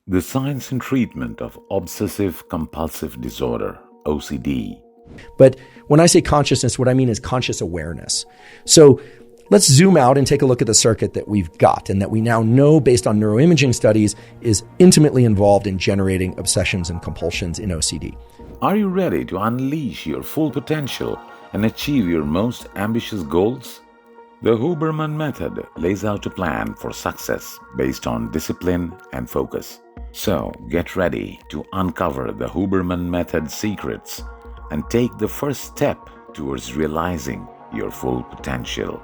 The science and treatment of obsessive compulsive disorder, OCD. But when I say consciousness, what I mean is conscious awareness. So let's zoom out and take a look at the circuit that we've got and that we now know based on neuroimaging studies is intimately involved in generating obsessions and compulsions in OCD. Are you ready to unleash your full potential and achieve your most ambitious goals? The Huberman method lays out a plan for success based on discipline and focus. So get ready to uncover the Huberman method secrets and take the first step towards realizing your full potential.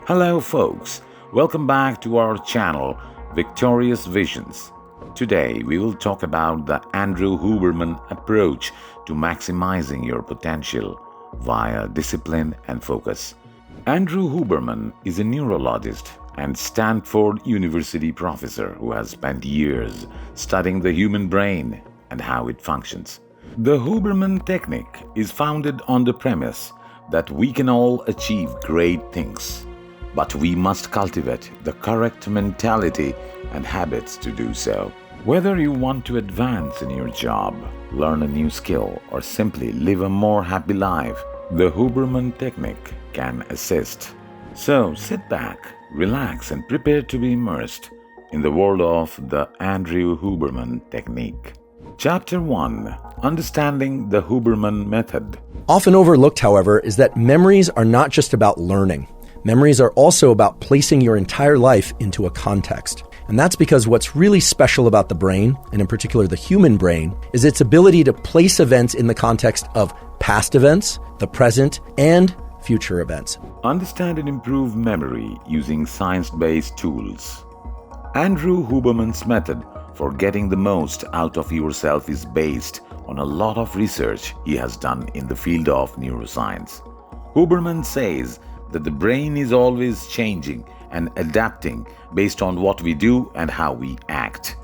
Hello folks, welcome back to our channel Victorious Visions. Today we will talk about the Andrew Huberman approach to maximizing your potential via discipline and focus. Andrew Huberman is a neurologist and Stanford University professor who has spent years studying the human brain and how it functions. The Huberman technique is founded on the premise that we can all achieve great things, but we must cultivate the correct mentality and habits to do so. Whether you want to advance in your job, learn a new skill, or simply live a more happy life, the Huberman technique can assist. So sit back, relax, and prepare to be immersed in the world of the Andrew Huberman technique. Chapter 1: Understanding the Huberman Method. Often overlooked, however, is that memories are not just about learning. Memories are also about placing your entire life into a context. And that's because what's really special about the brain, and in particular the human brain, is its ability to place events in the context of past events, the present, and future events. Understand and improve memory using science-based tools. Andrew Huberman's method for getting the most out of yourself is based on a lot of research he has done in the field of neuroscience. Huberman says that the brain is always changing and adapting based on what we do and how we act.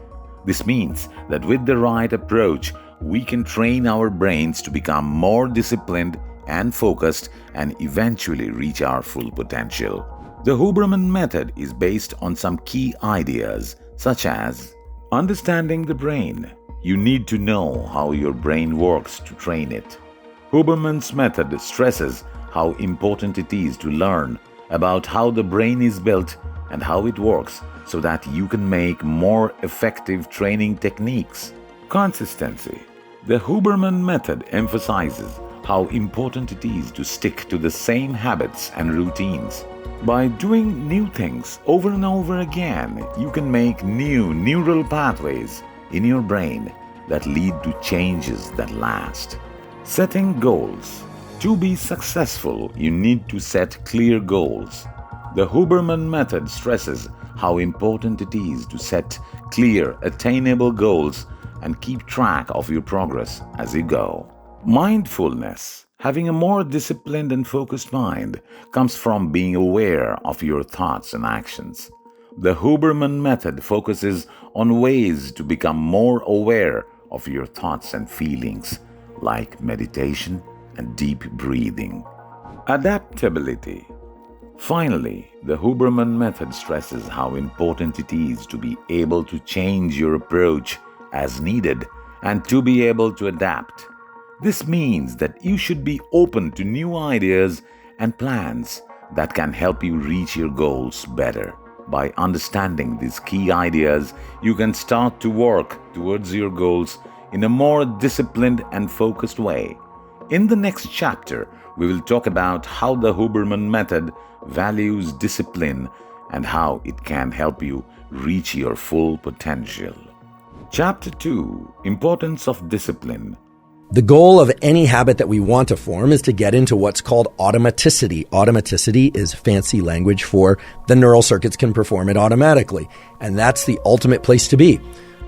This means that with the right approach, we can train our brains to become more disciplined and focused and eventually reach our full potential. The Huberman method is based on some key ideas such as understanding the brain. You need to know how your brain works to train it. Huberman's method stresses how important it is to learn about how the brain is built and how it works so that you can make more effective training techniques. Consistency. The Huberman method emphasizes how important it is to stick to the same habits and routines. By doing new things over and over again, you can make new neural pathways in your brain that lead to changes that last. Setting goals. To be successful, you need to set clear goals. The Huberman method stresses how important it is to set clear, attainable goals and keep track of your progress as you go. Mindfulness. Having a more disciplined and focused mind comes from being aware of your thoughts and actions. The Huberman method focuses on ways to become more aware of your thoughts and feelings, like meditation and deep breathing. Adaptability. Finally, the Huberman method stresses how important it is to be able to change your approach as needed and to be able to adapt. This means that you should be open to new ideas and plans that can help you reach your goals better. By understanding these key ideas, you can start to work towards your goals in a more disciplined and focused way. In the next chapter, we will talk about how the Huberman method values discipline and how it can help you reach your full potential. Chapter 2: Importance of Discipline. The goal of any habit that we want to form is to get into what's called automaticity. Automaticity is fancy language for the neural circuits can perform it automatically, and that's the ultimate place to be.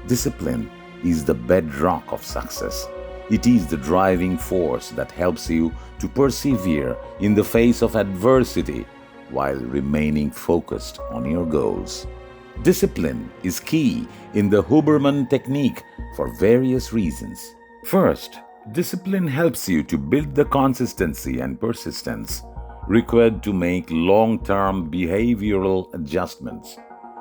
Discipline is the bedrock of success. It is the driving force that helps you to persevere in the face of adversity while remaining focused on your goals. Discipline is key in the Huberman technique for various reasons. First, discipline helps you to build the consistency and persistence required to make long-term behavioral adjustments.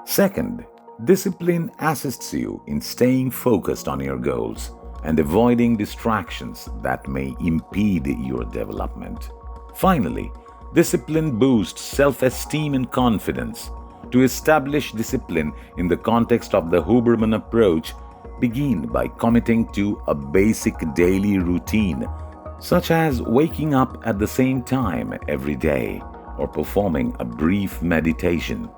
Second, Discipline assists you in staying focused on your goals and avoiding distractions that may impede your development. Finally, discipline boosts self-esteem and confidence. To establish discipline in the context of the Huberman approach, begin by committing to a basic daily routine, such as waking up at the same time every day or performing a brief meditation.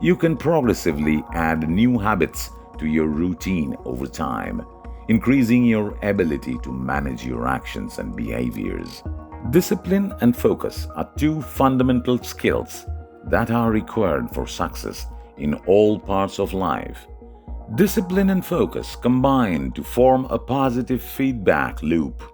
You can progressively add new habits to your routine over time, increasing your ability to manage your actions and behaviors. Discipline and focus are two fundamental skills that are required for success in all parts of life. Discipline and focus combine to form a positive feedback loop.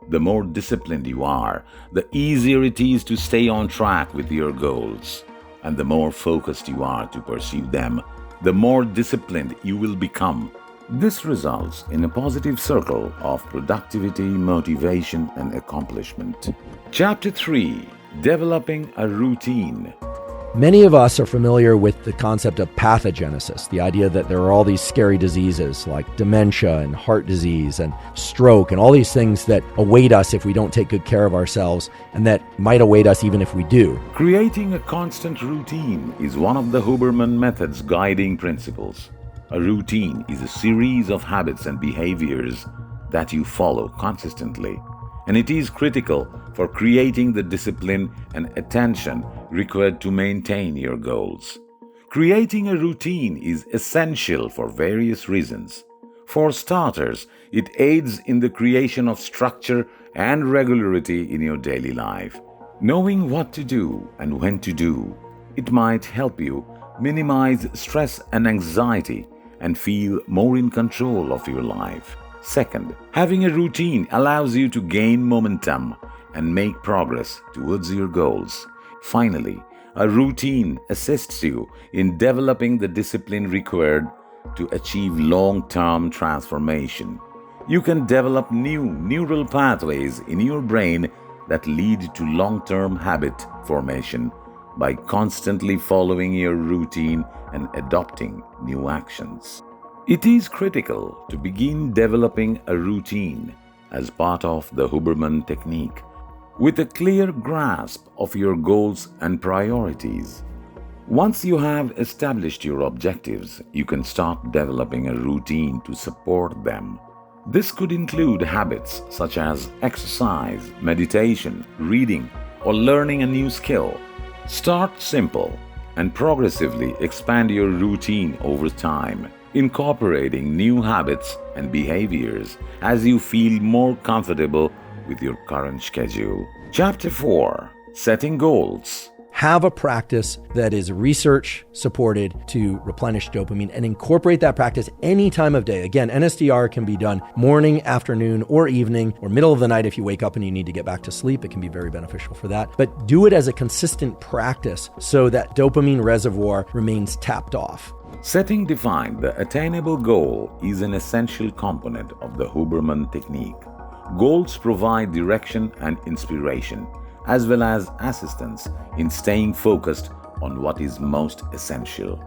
The more disciplined you are, the easier it is to stay on track with your goals. And the more focused you are to pursue them, the more disciplined you will become. This results in a positive circle of productivity, motivation, and accomplishment. Chapter 3: Developing a Routine. Many of us are familiar with the concept of pathogenesis, the idea that there are all these scary diseases like dementia and heart disease and stroke and all these things that await us if we don't take good care of ourselves and that might await us even if we do. Creating a constant routine is one of the Huberman method's guiding principles. A routine is a series of habits and behaviors that you follow consistently, and it is critical for creating the discipline and attention required to maintain your goals. Creating a routine is essential for various reasons. For starters, it aids in the creation of structure and regularity in your daily life. Knowing what to do and when to do, it might help you minimize stress and anxiety and feel more in control of your life. Second, having a routine allows you to gain momentum and make progress towards your goals. Finally, a routine assists you in developing the discipline required to achieve long-term transformation. You can develop new neural pathways in your brain that lead to long-term habit formation by constantly following your routine and adopting new actions. It is critical to begin developing a routine as part of the Huberman technique with a clear grasp of your goals and priorities. Once you have established your objectives, you can start developing a routine to support them. This could include habits such as exercise, meditation, reading, or learning a new skill. Start simple and progressively expand your routine over time, incorporating new habits and behaviors as you feel more comfortable with your current schedule. Chapter 4: Setting Goals. Have a practice that is research supported to replenish dopamine and incorporate that practice any time of day. Again, NSDR can be done morning, afternoon, or evening, or middle of the night if you wake up and you need to get back to sleep. It can be very beneficial for that. But do it as a consistent practice so that dopamine reservoir remains tapped off. Setting defined the attainable goal is an essential component of the Huberman technique. Goals provide direction and inspiration, as well as assistance in staying focused on what is most essential.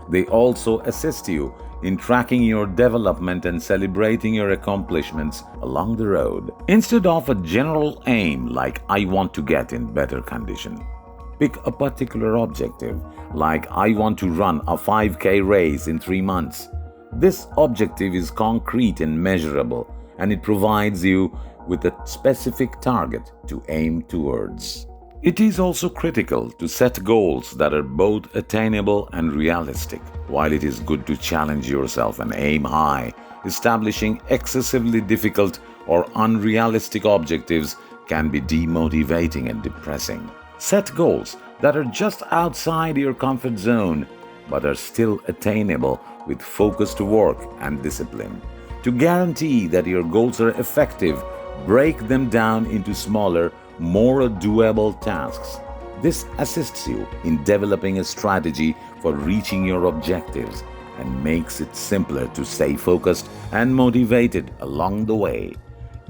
They also assist you in tracking your development and celebrating your accomplishments along the road. Instead of a general aim like "I want to get in better condition," pick a particular objective like "I want to run a 5K race in 3 months." This objective is concrete and measurable, and it provides you with a specific target to aim towards. It is also critical to set goals that are both attainable and realistic. While it is good to challenge yourself and aim high, establishing excessively difficult or unrealistic objectives can be demotivating and depressing. Set goals that are just outside your comfort zone but are still attainable with focused work and discipline. To guarantee that your goals are effective, break them down into smaller, more doable tasks. This assists you in developing a strategy for reaching your objectives and makes it simpler to stay focused and motivated along the way.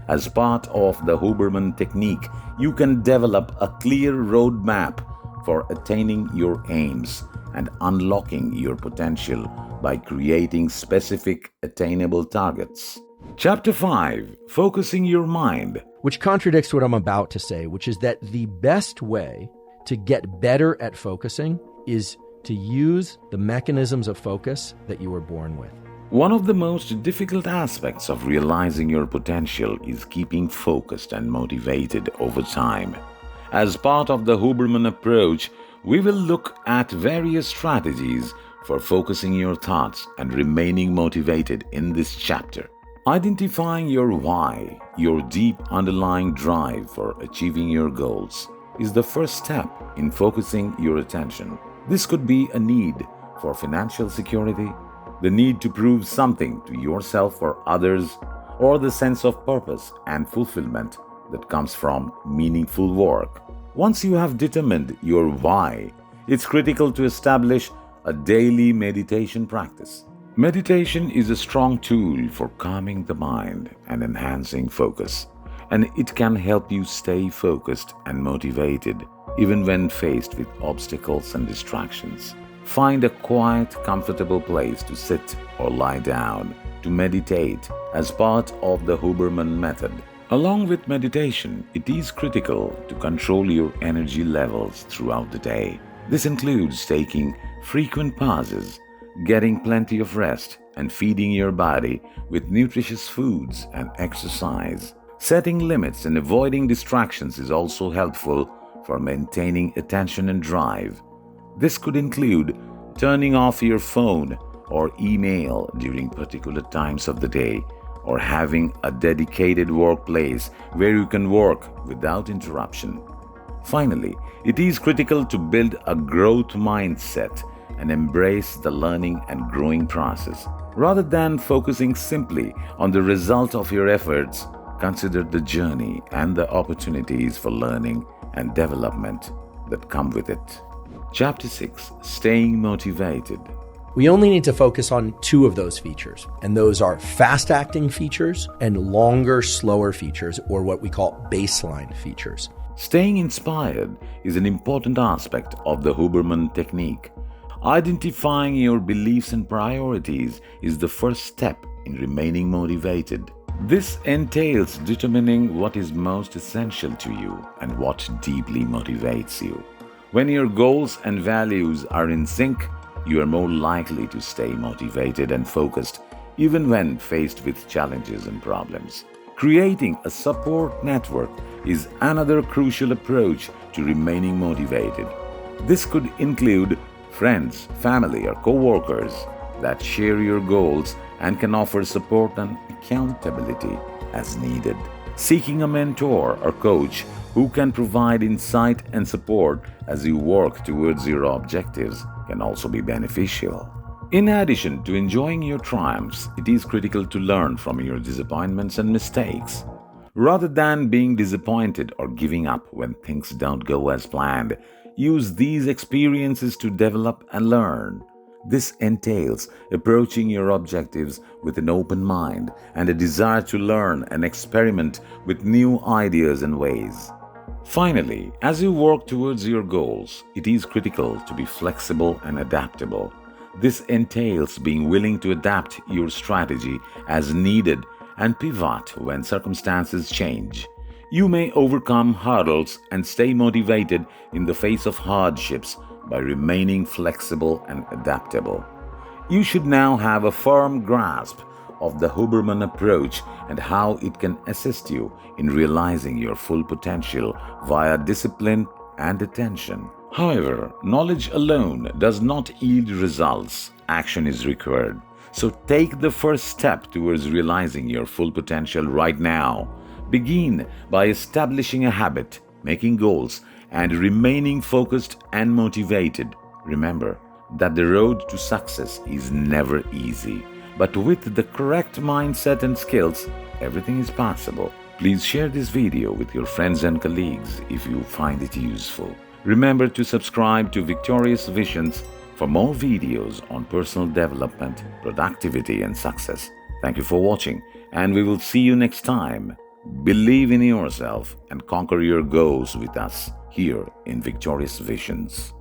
As part of the Huberman technique, you can develop a clear roadmap for attaining your aims and unlocking your potential by creating specific, attainable targets. Chapter 5: Focusing Your Mind. Which contradicts what I'm about to say, which is that the best way to get better at focusing is to use the mechanisms of focus that you were born with. One of the most difficult aspects of realizing your potential is keeping focused and motivated over time. As part of the Huberman approach, we will look at various strategies for focusing your thoughts and remaining motivated in this chapter. Identifying your why, your deep underlying drive for achieving your goals, is the first step in focusing your attention. This could be a need for financial security, the need to prove something to yourself or others, or the sense of purpose and fulfillment that comes from meaningful work. Once you have determined your why, it's critical to establish a daily meditation practice. Meditation is a strong tool for calming the mind and enhancing focus, and it can help you stay focused and motivated even when faced with obstacles and distractions. Find a quiet, comfortable place to sit or lie down to meditate as part of the Huberman method. Along with meditation, it is critical to control your energy levels throughout the day. This includes taking frequent pauses, getting plenty of rest, and feeding your body with nutritious foods and exercise. Setting limits and avoiding distractions is also helpful for maintaining attention and drive. This could include turning off your phone or email during particular times of the day, or having a dedicated workplace where you can work without interruption. Finally, it is critical to build a growth mindset and embrace the learning and growing process. Rather than focusing simply on the result of your efforts, consider the journey and the opportunities for learning and development that come with it. Chapter 6: Staying Motivated. We only need to focus on two of those features, and those are fast-acting features and longer, slower features, or what we call baseline features. Staying inspired is an important aspect of the Huberman technique. Identifying your beliefs and priorities is the first step in remaining motivated. This entails determining what is most essential to you and what deeply motivates you. When your goals and values are in sync, you are more likely to stay motivated and focused even when faced with challenges and problems. Creating a support network is another crucial approach to remaining motivated. This could include friends, family, or co-workers that share your goals and can offer support and accountability as needed. Seeking a mentor or coach who can provide insight and support as you work towards your objectives can also be beneficial. In addition to enjoying your triumphs, it is critical to learn from your disappointments and mistakes. Rather than being disappointed or giving up when things don't go as planned, use these experiences to develop and learn. This entails approaching your objectives with an open mind and a desire to learn and experiment with new ideas and ways. Finally, as you work towards your goals, it is critical to be flexible and adaptable. This entails being willing to adapt your strategy as needed and pivot when circumstances change. You may overcome hurdles and stay motivated in the face of hardships by remaining flexible and adaptable. You should now have a firm grasp of the Huberman approach and how it can assist you in realizing your full potential via discipline and attention. However, knowledge alone does not yield results. Action is required. So take the first step towards realizing your full potential right now. Begin by establishing a habit, making goals, and remaining focused and motivated. Remember that the road to success is never easy, but with the correct mindset and skills, everything is possible. Please share this video with your friends and colleagues if you find it useful. Remember to subscribe to Victorious Visions for more videos on personal development, productivity, and success. Thank you for watching, and we will see you next time. Believe in yourself and conquer your goals with us. here in Victorious Visions.